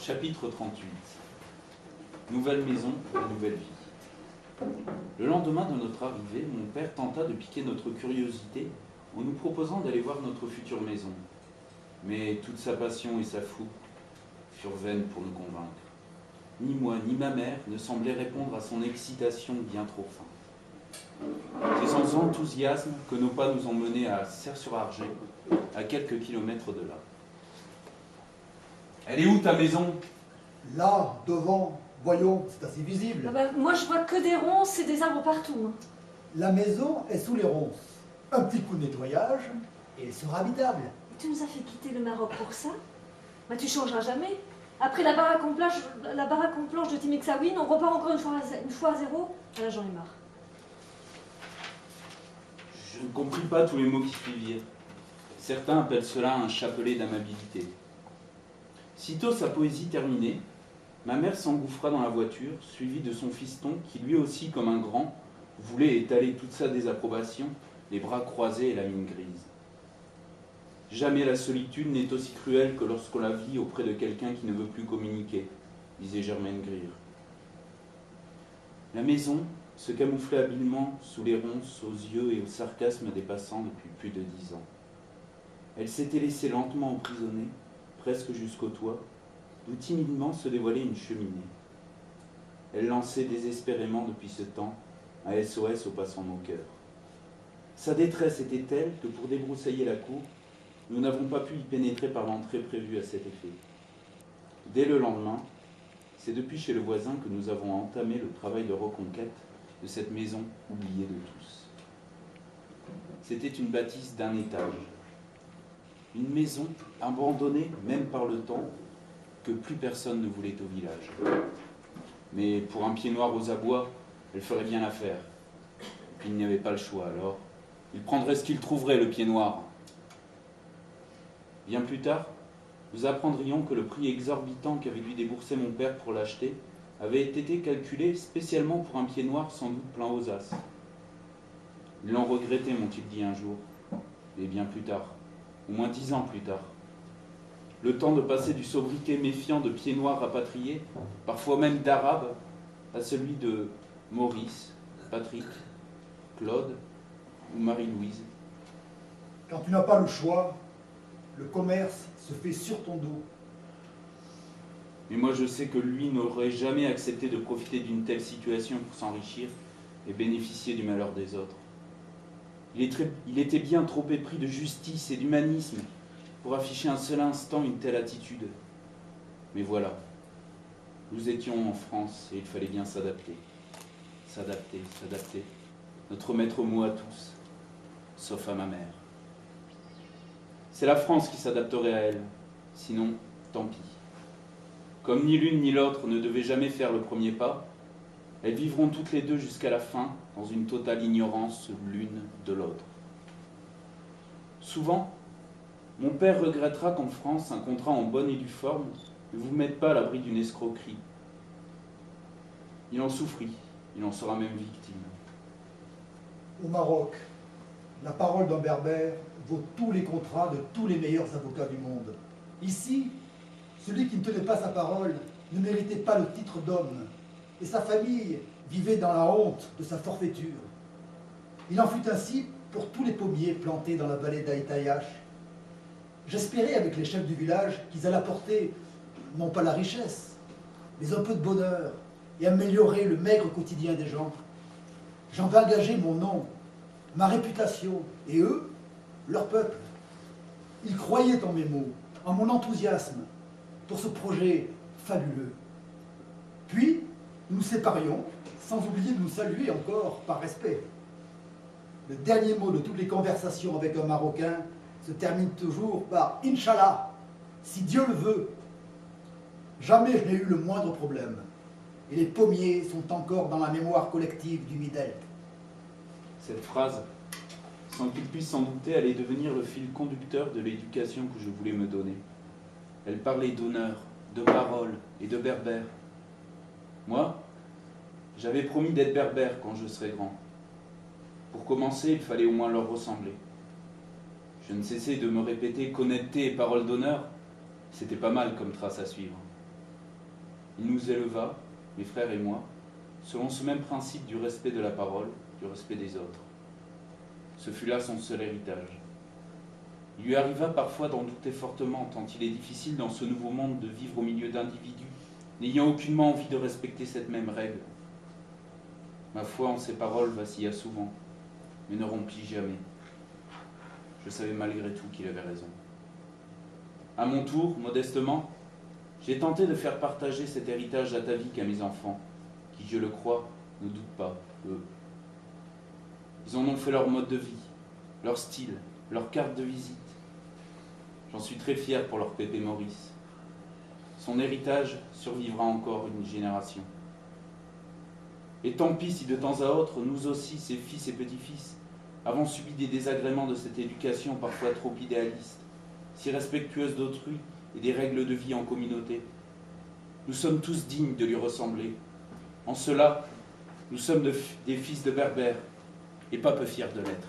Chapitre 38. Nouvelle maison et nouvelle vie. Le lendemain de notre arrivée, mon père tenta de piquer notre curiosité en nous proposant d'aller voir notre future maison. Mais toute sa passion et sa fougue furent vaines pour nous convaincre. Ni moi, ni ma mère ne semblaient répondre à son excitation bien trop fin. C'est sans enthousiasme que nos pas nous ont menés à Serres-sur-Argent, à quelques kilomètres de là. « Elle est où ta maison ?» Là, devant, voyons, c'est assez visible. Moi, je vois que des ronces et des arbres partout. La maison est sous les ronces. Un petit coup de nettoyage et elle sera habitable. Tu nous as fait quitter le Maroc pour ça? Tu changeras jamais. Après la baraque en planche de Timexawin, on repart encore une fois à zéro. Là, j'en ai marre. Je ne compris pas tous les mots qui suivirent. Certains appellent cela un chapelet d'amabilité. Sitôt sa poésie terminée, ma mère s'engouffra dans la voiture, suivie de son fiston qui lui aussi, comme un grand, voulait étaler toute sa désapprobation, les bras croisés et la mine grise. Jamais la solitude n'est aussi cruelle que lorsqu'on la vit auprès de quelqu'un qui ne veut plus communiquer, disait Germaine Greer. La maison se camouflait habilement sous les ronces, aux yeux et au sarcasme des passants depuis plus de 10 ans. Elle s'était laissée lentement emprisonner, presque jusqu'au toit, d'où timidement se dévoilait une cheminée. Elle lançait désespérément depuis ce temps un SOS aux passants moqueurs. Sa détresse était telle que pour débroussailler la cour, nous n'avons pas pu y pénétrer par l'entrée prévue à cet effet. Dès le lendemain, c'est depuis chez le voisin que nous avons entamé le travail de reconquête de cette maison oubliée de tous. C'était une bâtisse d'un étage. Une maison abandonnée, même par le temps, que plus personne ne voulait au village. Mais pour un pied noir aux abois, elle ferait bien l'affaire. Il n'y avait pas le choix, alors il prendrait ce qu'il trouverait, le pied noir. Bien plus tard, nous apprendrions que le prix exorbitant qu'avait dû débourser mon père pour l'acheter avait été calculé spécialement pour un pied noir sans doute plein aux as. Ils l'ont regretté, m'ont-ils dit un jour, et bien plus tard. Au moins 10 ans plus tard. Le temps de passer du sobriquet méfiant de pieds noirs rapatriés, parfois même d'arabes, à celui de Maurice, Patrick, Claude ou Marie-Louise. Quand tu n'as pas le choix, le commerce se fait sur ton dos. Mais moi je sais que lui n'aurait jamais accepté de profiter d'une telle situation pour s'enrichir et bénéficier du malheur des autres. Il était bien trop épris de justice et d'humanisme pour afficher un seul instant une telle attitude. Mais voilà, nous étions en France et il fallait bien s'adapter. S'adapter, s'adapter. Notre maître mot à tous, sauf à ma mère. C'est la France qui s'adapterait à elle, sinon, tant pis. Comme ni l'une ni l'autre ne devaient jamais faire le premier pas, elles vivront toutes les deux jusqu'à la fin dans une totale ignorance l'une de l'autre. Souvent, mon père regrettera qu'en France, un contrat en bonne et due forme ne vous mette pas à l'abri d'une escroquerie. Il en souffrit, il en sera même victime. Au Maroc, la parole d'un berbère vaut tous les contrats de tous les meilleurs avocats du monde. Ici, celui qui ne tenait pas sa parole ne méritait pas le titre d'homme, et sa famille vivait dans la honte de sa forfaiture. Il en fut ainsi pour tous les pommiers plantés dans la vallée d'Aïtayash. J'espérais avec les chefs du village qu'ils allaient apporter, non pas la richesse, mais un peu de bonheur et améliorer le maigre quotidien des gens. J'en vais engager mon nom, ma réputation, et eux, leur peuple. Ils croyaient en mes mots, en mon enthousiasme pour ce projet fabuleux. Puis, nous nous séparions, sans oublier de nous saluer encore par respect. Le dernier mot de toutes les conversations avec un Marocain se termine toujours par « Inch'Allah », si Dieu le veut. Jamais je n'ai eu le moindre problème. Et les pommiers sont encore dans la mémoire collective du Midelt. Cette phrase, sans qu'il puisse s'en douter, allait devenir le fil conducteur de l'éducation que je voulais me donner. Elle parlait d'honneur, de parole et de berbère. Moi, j'avais promis d'être berbère quand je serais grand. Pour commencer, il fallait au moins leur ressembler. Je ne cessais de me répéter qu'honnêteté et parole d'honneur, c'était pas mal comme trace à suivre. Il nous éleva, mes frères et moi, selon ce même principe du respect de la parole, du respect des autres. Ce fut là son seul héritage. Il lui arriva parfois d'en douter fortement, tant il est difficile dans ce nouveau monde de vivre au milieu d'individus, n'ayant aucunement envie de respecter cette même règle. Ma foi en ses paroles vacilla souvent, mais ne rompit jamais. Je savais malgré tout qu'il avait raison. À mon tour, modestement, j'ai tenté de faire partager cet héritage atavique à mes enfants, qui, je le crois, ne doutent pas, eux. Ils en ont fait leur mode de vie, leur style, leur carte de visite. J'en suis très fier pour leur Pépé Maurice. Son héritage survivra encore une génération. Et tant pis si de temps à autre, nous aussi, ses fils et petits-fils, avons subi des désagréments de cette éducation parfois trop idéaliste, si respectueuse d'autrui et des règles de vie en communauté. Nous sommes tous dignes de lui ressembler. En cela, nous sommes des fils de Berbère, et pas peu fiers de l'être.